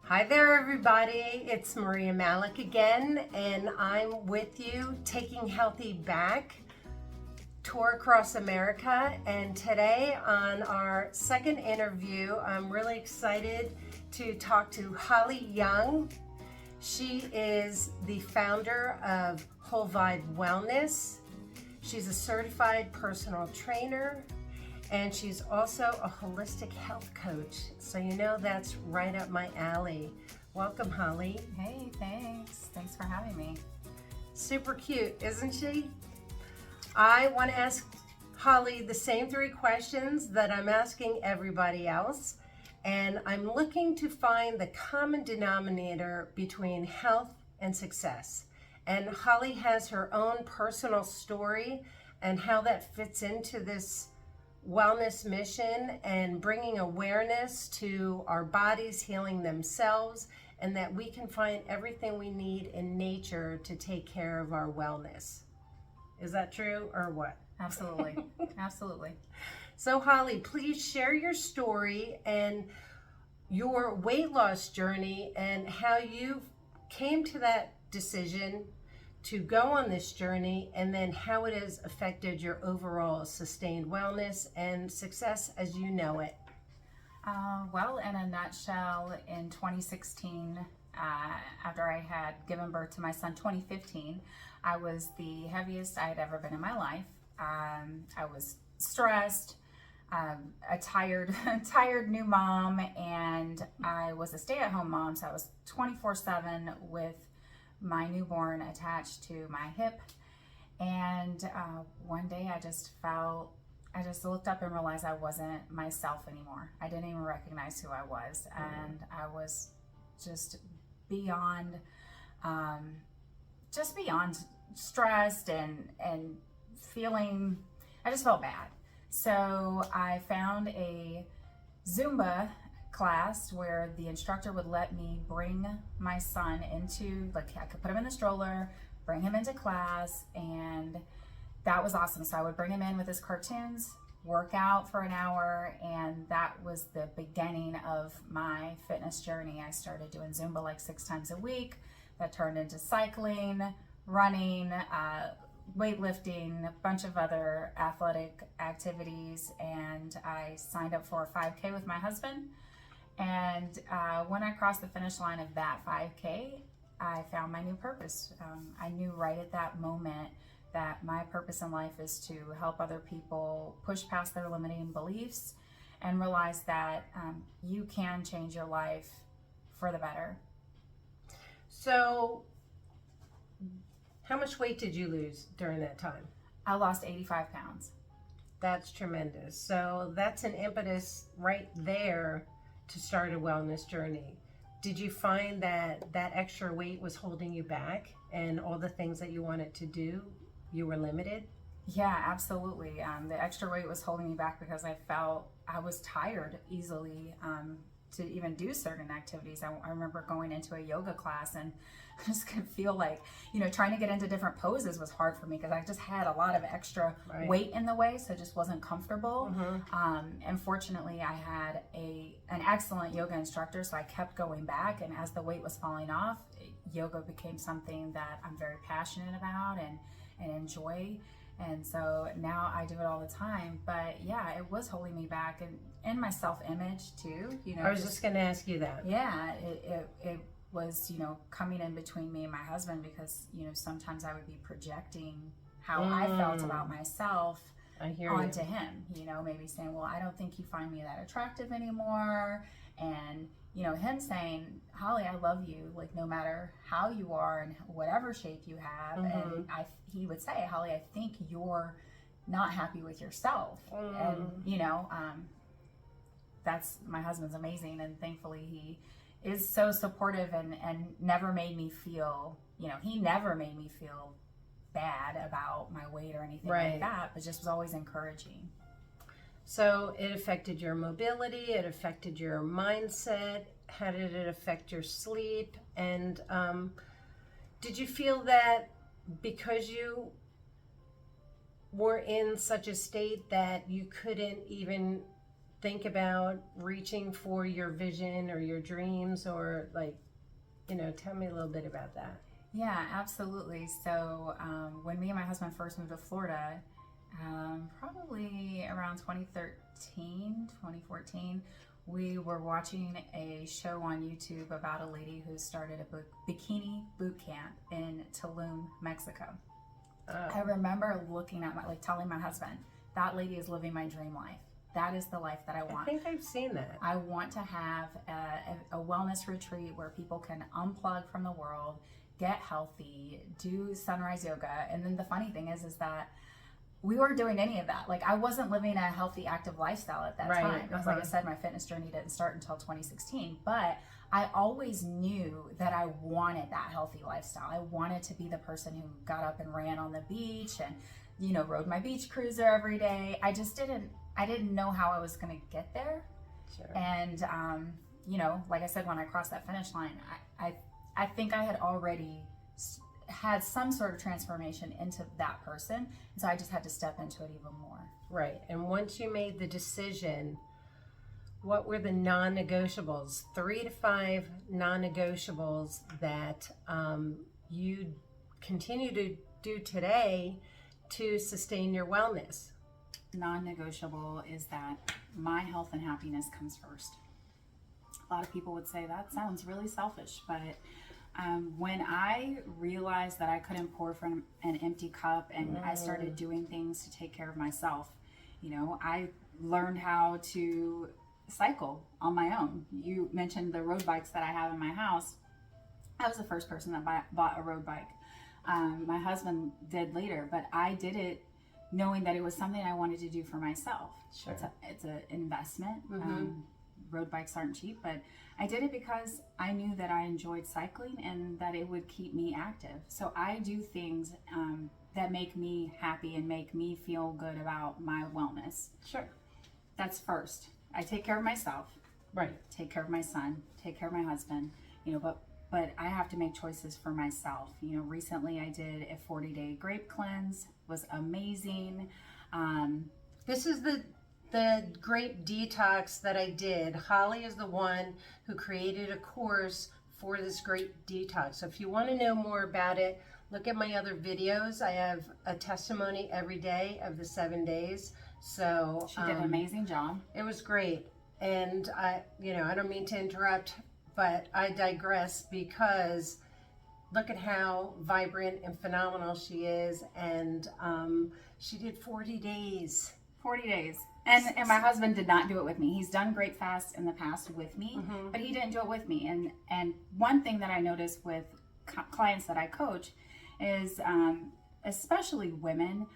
Hi there, everybody. It's Maria Malec again, and I'm with you taking Healthy Back tour across America. And today, on our second interview, I'm really excited to talk to Holly Young. She is the founder of Holvibe Wellness. She's a certified personal trainer, and she's also a holistic health coach. So you know that's right up my alley. Welcome, Holly. Hey, thanks. Thanks for having me. Super cute, isn't she? I want to ask Holly the same three questions that I'm asking everybody else. And I'm looking to find the common denominator between health and success. And Holly has her own personal story and how that fits into this wellness mission and bringing awareness to our bodies healing themselves, and that we can find everything we need in nature to take care of our wellness. Is that true or what? Absolutely. Absolutely. So Holly, please share your story and your weight loss journey and how you came to that decision to go on this journey, and then how it has affected your overall sustained wellness and success as you know it. Well, in a nutshell, in 2016, after I had given birth to my son, 2015, I was the heaviest I had ever been in my life. I was stressed, a tired new mom, and I was a stay-at-home mom, so I was 24/7 with my newborn attached to my hip. And one day I just looked up and realized I wasn't myself anymore. I didn't even recognize who I was. And I was just beyond stressed and feeling, I just felt bad. So I found a Zumba class where the instructor would let me bring my son into, like, I could put him in the stroller, bring him into class, and that was awesome. So I would bring him in with his cartoons, work out for an hour, and that was the beginning of my fitness journey. I started doing Zumba like 6 times a week. That turned into cycling, running, weightlifting, a bunch of other athletic activities, and I signed up for a 5K with my husband. And when I crossed the finish line of that 5K, I found my new purpose. I knew right at that moment that my purpose in life is to help other people push past their limiting beliefs and realize that you can change your life for the better. So how much weight did you lose during that time? I lost 85 pounds. That's tremendous. So that's an impetus right there to start a wellness journey. Did you find that that extra weight was holding you back, and all the things that you wanted to do, you were limited? Yeah, absolutely. The extra weight was holding me back because I felt I was tired easily to even do certain activities. I remember going into a yoga class and I just could feel like, trying to get into different poses was hard for me because I just had a lot of extra weight in the way, so it just wasn't comfortable. And fortunately, I had an excellent yoga instructor, so I kept going back, and as the weight was falling off, yoga became something that I'm very passionate about and enjoy. And so now I do it all the time. But yeah, it was holding me back, and my self-image too. I was just going to ask you that. Yeah, it was, coming in between me and my husband, because, sometimes I would be projecting how I felt about myself onto him, maybe saying, well, I don't think you find me that attractive anymore. And, him saying, Holly, I love you, like, no matter how you are and whatever shape you have. And he would say, Holly, I think you're not happy with yourself. And, that's, my husband's amazing. And thankfully he is so supportive and never made me feel, he never made me feel bad about my weight or anything like that, but just was always encouraging. So it affected your mobility, it affected your mindset. How did it affect your sleep? And did you feel that because you were in such a state that you couldn't even think about reaching for your vision or your dreams, or like, tell me a little bit about that. Yeah, absolutely. So when me and my husband first moved to Florida, probably around 2014, we were watching a show on YouTube about a lady who started a bikini boot camp in Tulum, Mexico. I remember looking at telling my husband, that lady is living my dream life. That is the life that I want. I think I've seen that. I want to have a wellness retreat where people can unplug from the world, get healthy, do sunrise yoga. And then the funny thing is that we weren't doing any of that. Like, I wasn't living a healthy, active lifestyle at that time. Because like I said, my fitness journey didn't start until 2016. But I always knew that I wanted that healthy lifestyle. I wanted to be the person who got up and ran on the beach and, rode my beach cruiser every day. I didn't know how I was going to get there. Sure. And, like I said, when I crossed that finish line, I think I had already had some sort of transformation into that person. And so I just had to step into it even more. Right. And once you made the decision, what were the non-negotiables, 3 to 5 non-negotiables that you continue to do today to sustain your wellness? Non-negotiable is that my health and happiness comes first. A lot of people would say that sounds really selfish, but when I realized that I couldn't pour from an empty cup, and I started doing things to take care of myself, I learned how to cycle on my own. You mentioned the road bikes that I have in my house. I was the first person that bought a road bike. My husband did later, but I did it knowing that it was something I wanted to do for myself. Sure. It's an investment. Mm-hmm. Road bikes aren't cheap, but I did it because I knew that I enjoyed cycling and that it would keep me active. So I do things that make me happy and make me feel good about my wellness. Sure. That's first. I take care of myself. Right. Take care of my son. Take care of my husband. But I have to make choices for myself. Recently I did a 40-day grape cleanse. Was amazing. This is the Grape Detox that I did. Holly is the one who created a course for this Grape Detox. So if you want to know more about it, look at my other videos. I have a testimony every day of the 7 days. So she did an amazing job. It was great. And I don't mean to interrupt, but I digress, because look at how vibrant and phenomenal she is. And she did 40 days. 40 days. And my husband did not do it with me. He's done Grape Fast in the past with me, but he didn't do it with me. And one thing that I noticed with clients that I coach is, especially women,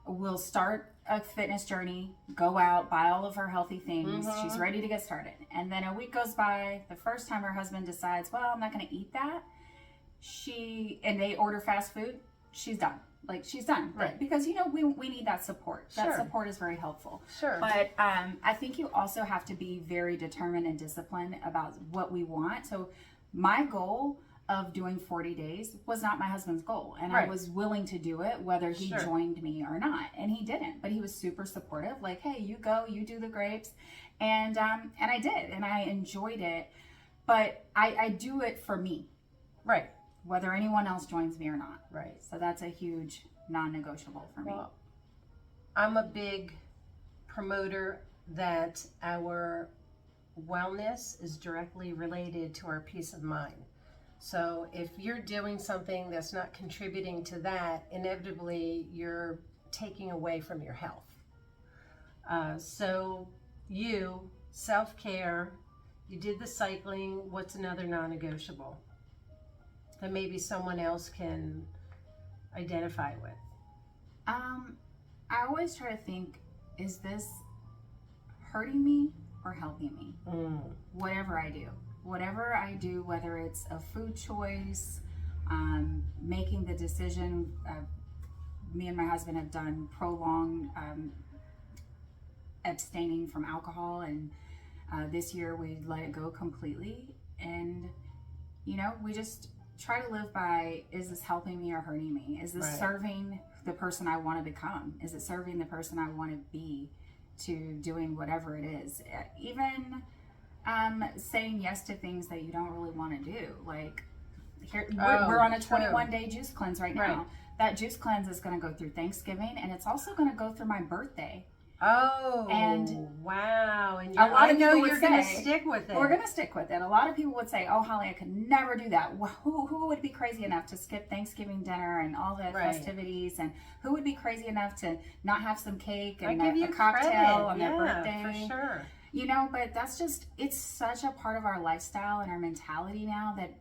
will start a fitness journey, go out, buy all of her healthy things. She's ready to get started. And then a week goes by. The first time her husband decides, well, I'm not going to eat that, and they order fast food, she's done. She's done. Right. Because, we need that support. Sure. That support is very helpful. Sure. But I think you also have to be very determined and disciplined about what we want. So my goal of doing 40 days was not my husband's goal. And Right. I was willing to do it, whether he Sure. joined me or not. And he didn't. But he was super supportive. Hey, you go, you do the grapes. And I did. And I enjoyed it. But I do it for me. Right. Whether anyone else joins me or not. Right. So that's a huge non-negotiable for me. Well, I'm a big promoter that our wellness is directly related to our peace of mind. So if you're doing something that's not contributing to that, inevitably you're taking away from your health. So self-care, you did the cycling. What's another non-negotiable that maybe someone else can identify with? I always try to think, is this hurting me or helping me? Whatever I do, whether it's a food choice, making the decision, me and my husband have done prolonged abstaining from alcohol, and this year we let it go completely. And we just try to live by, is this helping me or hurting me? Is this Right. serving the person I want to become? Is it serving the person I want to be to doing whatever it is. Even saying yes to things that you don't really want to do. Like, here, we're on a 21-day juice cleanse right now. Right. That juice cleanse is going to go through Thanksgiving, and it's also going to go through my birthday. Oh, and wow. And a lot I of know people you're would going to say, stick with it. We're going to stick with it. A lot of people would say, oh, Holly, I could never do that. Who would be crazy enough to skip Thanksgiving dinner and all the festivities? And who would be crazy enough to not have some cake and a cocktail on their birthday? For sure. You know, but that's just, it's such a part of our lifestyle and our mentality now that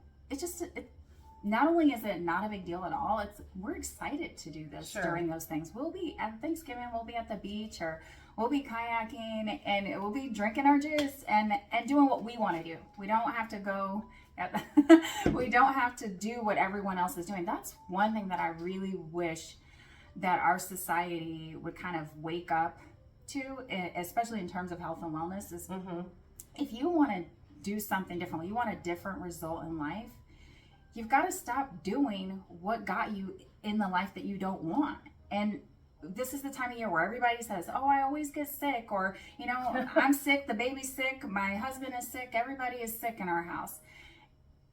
not only is it not a big deal at all, we're excited to do this during those things. We'll be at Thanksgiving, we'll be at the beach, or we'll be kayaking, and we'll be drinking our juice and doing what we want to do. We don't have to go we don't have to do what everyone else is doing. That's one thing that I really wish that our society would kind of wake up to, especially in terms of health and wellness, is if you want to do something differently, you want a different result in life, you've got to stop doing what got you in the life that you don't want. And this is the time of year where everybody says, oh, I always get sick, or, you know, I'm sick, the baby's sick, my husband is sick, everybody is sick in our house.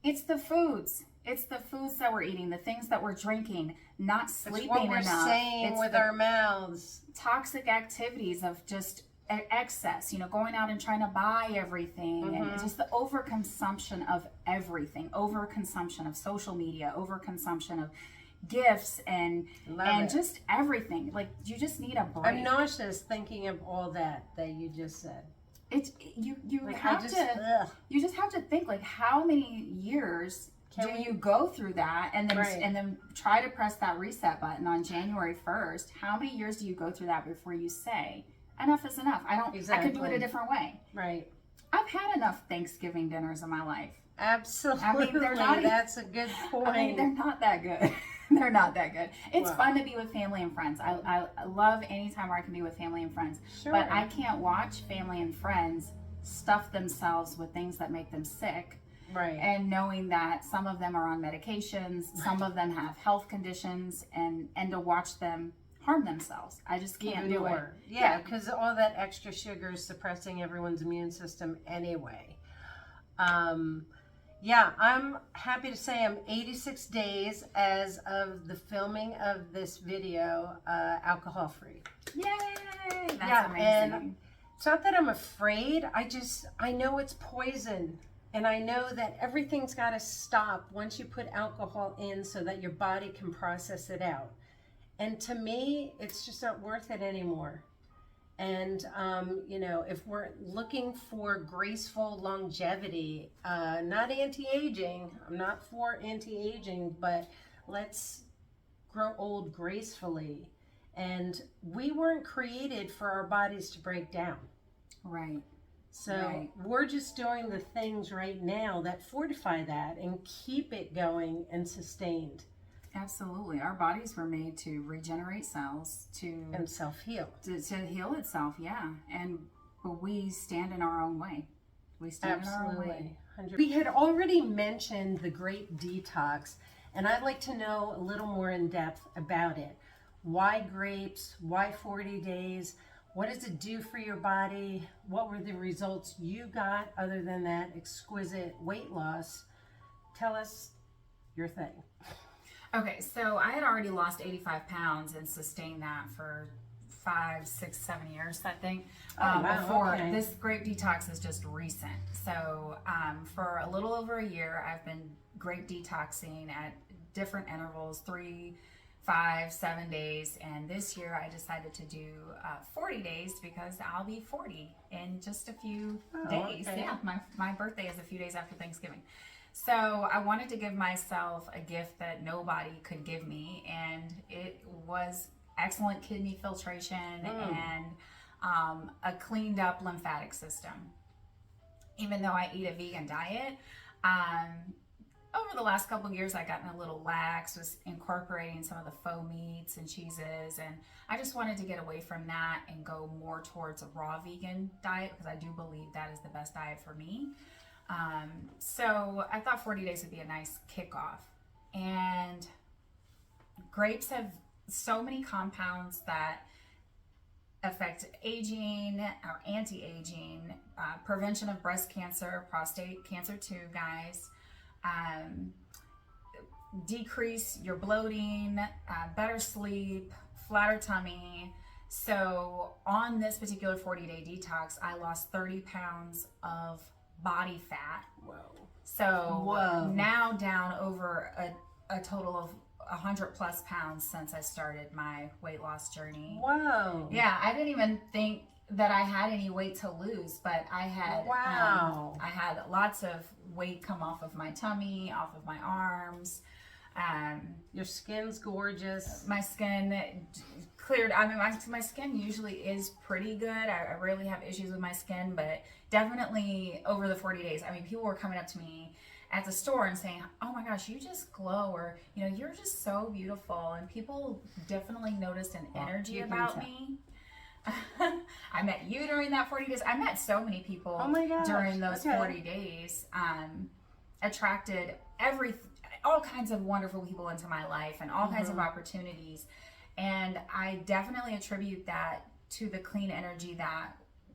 It's the foods. It's the foods that we're eating, the things that we're drinking, not sleeping enough. It's what we're saying with our mouths. Toxic activities of just excess, you know, going out and trying to buy everything, and it's just the overconsumption of everything, overconsumption of social media, overconsumption of gifts and just everything. Like, you just need a break. I'm nauseous thinking of all that you just said. It's you like, you just have to think, like, how many years do you go through that and then try to press that reset button on January 1st? How many years do you go through that before you say enough is enough? I could do it a different way. Right. I've had enough Thanksgiving dinners in my life. Absolutely. I mean, that's a good point. I mean, they're not that good. They're not that good. It's fun to be with family and friends. I love any time where I can be with family and friends. Sure. But I can't watch family and friends stuff themselves with things that make them sick. Right. And knowing that some of them are on medications, some of them have health conditions, and to watch them harm themselves. I just can't do it. Yeah, because all that extra sugar is suppressing everyone's immune system anyway. Yeah, I'm happy to say I'm 86 days as of the filming of this video, alcohol free. Yay! That's amazing. And it's not that I'm afraid. I know it's poison. And I know that everything's got to stop once you put alcohol in so that your body can process it out. And to me, it's just not worth it anymore. And, you know, if we're looking for graceful longevity, not anti-aging, I'm not for anti-aging, but let's grow old gracefully. And we weren't created for our bodies to break down. Right. So we're just doing the things right now that fortify that and keep it going and sustained. Absolutely. Our bodies were made to regenerate cells, and self-heal. To heal itself, yeah. But we stand in our own way. We stand in our own way. We had already mentioned the Grape Detox, and I'd like to know a little more in depth about it. Why grapes? Why 40 days? What does it do for your body? What were the results you got other than that exquisite weight loss? Tell us your thing. Okay, so I had already lost 85 pounds and sustained that for 5, 6, 7 years, I think. Before this Grape Detox is just recent. So for a little over a year, I've been grape detoxing at different intervals, 3, 5, 7 days, and this year I decided to do 40 days because I'll be 40 in just a few days. Okay. Yeah, my birthday is a few days after Thanksgiving. So I wanted to give myself a gift that nobody could give me, and it was excellent kidney filtration and a cleaned up lymphatic system. Even though I eat a vegan diet, over the last couple of years, I've gotten a little lax, was incorporating some of the faux meats and cheeses, and I just wanted to get away from that and go more towards a raw vegan diet because I do believe that is the best diet for me. So I thought 40 days would be a nice kickoff. And grapes have so many compounds that affect aging or anti-aging, prevention of breast cancer, prostate cancer too, guys. Decrease your bloating, better sleep, flatter tummy. So on this particular 40-day detox, I lost 30 pounds of body fat. Whoa. So now down over a total of 100 plus pounds since I started my weight loss journey. Wow. Yeah, I didn't even think that I had any weight to lose, but I had I had lots of weight come off of my tummy, off of my arms. Your skin's gorgeous. My skin cleared. I mean, my skin usually is pretty good. I rarely have issues with my skin, but definitely over the 40 days, I mean, people were coming up to me at the store and saying, oh my gosh, you just glow, or, you know, you're just so beautiful. And people definitely noticed an energy about me. I met you during that 40 days. I met so many people during those 40 days. Attracted all kinds of wonderful people into my life and all kinds of opportunities. And I definitely attribute that to the clean energy that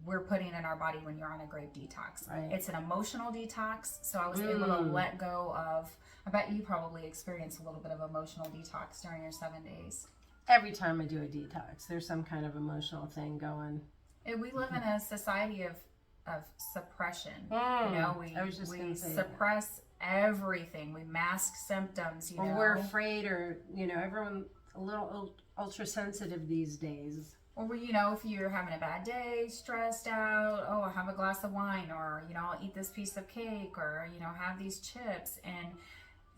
we're putting in our body when you're on a grape detox. Right. It's an emotional detox. So I was able to let go of, I bet you probably experienced a little bit of emotional detox during your 7 days. Every time I do a detox, there's some kind of emotional thing going. And we live in a society of suppression. You know, we suppress everything. We mask symptoms, you know. Or we're afraid, or, you know, everyone a little ultra sensitive these days. Or, you know, if you're having a bad day, stressed out, oh, I'll have a glass of wine, or, you know, I'll eat this piece of cake, or, you know, have these chips. And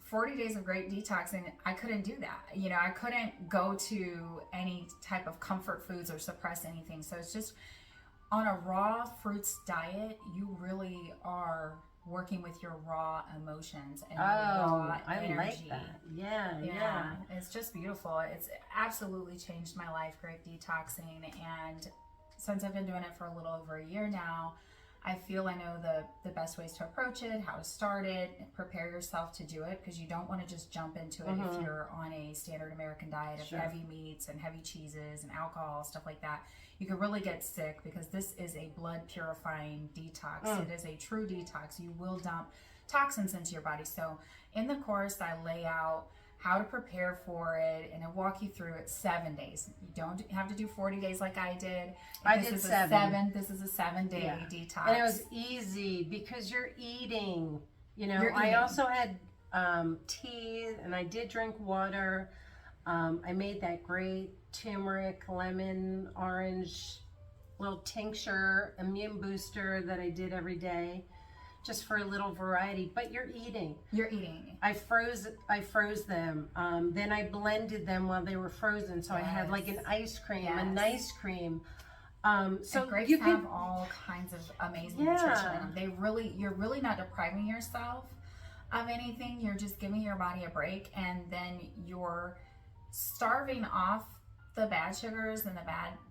40 days of great detoxing, I couldn't do that. You know, I couldn't go to any type of comfort foods or suppress anything. So it's just on a raw fruits diet, you really are working with your raw emotions and your raw energy. I like that. Yeah. It's just beautiful. It's absolutely changed my life, grape detoxing. And since I've been doing it for a little over a year now, I feel I know the best ways to approach it, how to start it, prepare yourself to do it, because you don't want to just jump into it if you're on a standard American diet of heavy meats and heavy cheeses and alcohol, stuff like that. You can really get sick, because this is a blood purifying detox. It is a true detox. You will dump toxins into your body. So in the course, I lay out how to prepare for it, and I walk you through it 7 days. You don't have to do 40 days like I did. This is a 7-day detox. And it was easy because you're eating. You know, I also had tea, and I did drink water. I made that great turmeric, lemon, orange little tincture, immune booster that I did every day, just for a little variety. But you're eating. I froze them. Then I blended them while they were frozen. So I had like an ice cream, a nice cream. So and grapes have all kinds of amazing nutrition in them. You're really not depriving yourself of anything. You're just giving your body a break, and then you're starving off the bad sugars and the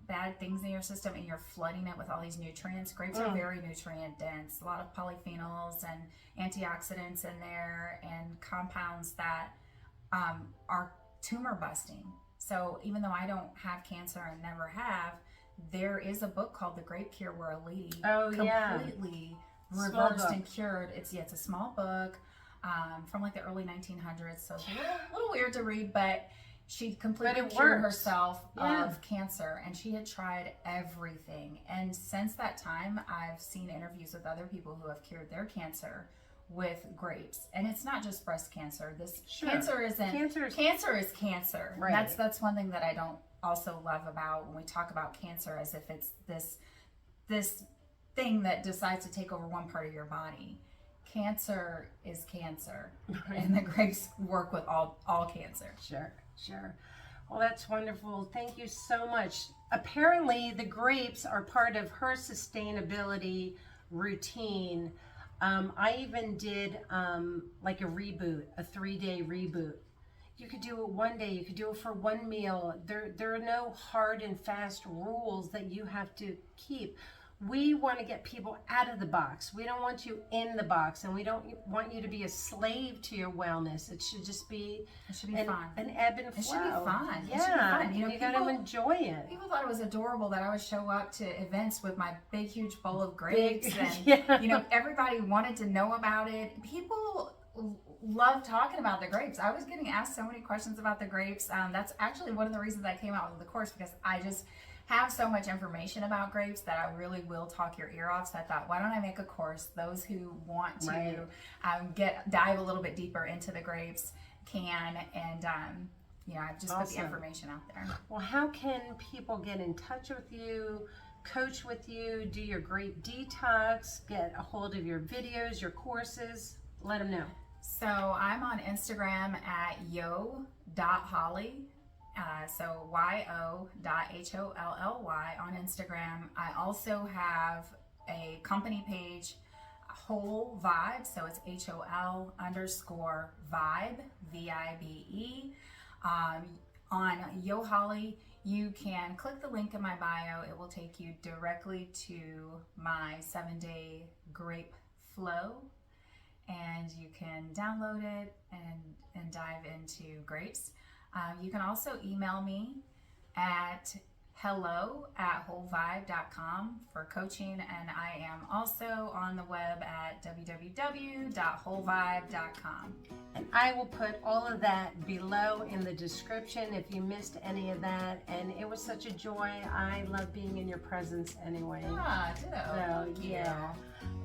bad things in your system, and you're flooding it with all these nutrients. Grapes are very nutrient dense, a lot of polyphenols and antioxidants in there, and compounds that are tumor busting. So even though I don't have cancer and never have, there is a book called The Grape Cure where a lady completely reversed and cured. It's a small book from like the early 1900s, so it's a little weird to read, but she completely cured herself of cancer, and she had tried everything. And since that time, I've seen interviews with other people who have cured their cancer with grapes. And it's not just breast cancer. Cancer is cancer. Right. That's one thing that I don't also love about when we talk about cancer, as if it's this thing that decides to take over one part of your body. Cancer is cancer, and the grapes work with all cancer. Sure. Well, that's wonderful. Thank you so much. Apparently, the grapes are part of her sustainability routine. I even did like a 3-day reboot. You could do it one day. You could do it for one meal. There are no hard and fast rules that you have to keep. we want to get people out of the box. We don't want you in the box, and we don't want you to be a slave to your wellness. It should just be fun. An ebb and flow. It should be fun. Yeah, It should be fun. You know, you got to enjoy it. People thought it was adorable that I would show up to events with my big, huge bowl of grapes, and yeah. you know, everybody wanted to know about it. People love talking about the grapes. I was getting asked so many questions about the grapes. That's actually one of the reasons I came out with the course, because I just have so much information about grapes that I really will talk your ear off. So I thought, why don't I make a course? Those who want to dive a little bit deeper into the grapes can, and you know, I've just put the information out there. Well, how can people get in touch with you, coach with you, do your grape detox, get a hold of your videos, your courses? Let them know. So I'm on Instagram at yo.holly. So yo.holly on Instagram. I also have a company page, Holvibe, so it's HOL_vibe, VIBE. On Yo Holly, you can click the link in my bio. It will take you directly to my 7-day grape flow, and you can download it and dive into grapes. You can also email me at hello@holvibe.com for coaching, and I am also on the web at www.holvibe.com. And I will put all of that below in the description if you missed any of that. And it was such a joy. I love being in your presence anyway. So, yeah.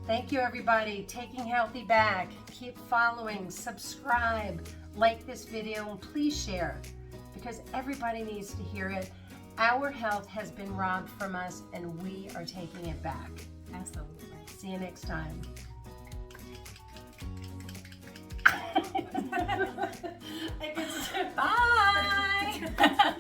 Thank you, everybody. Taking Healthy Back. Keep following, subscribe, like this video, and please share, because everybody needs to hear it. Our health has been robbed from us, and we are taking it back. Absolutely. See you next time. Bye.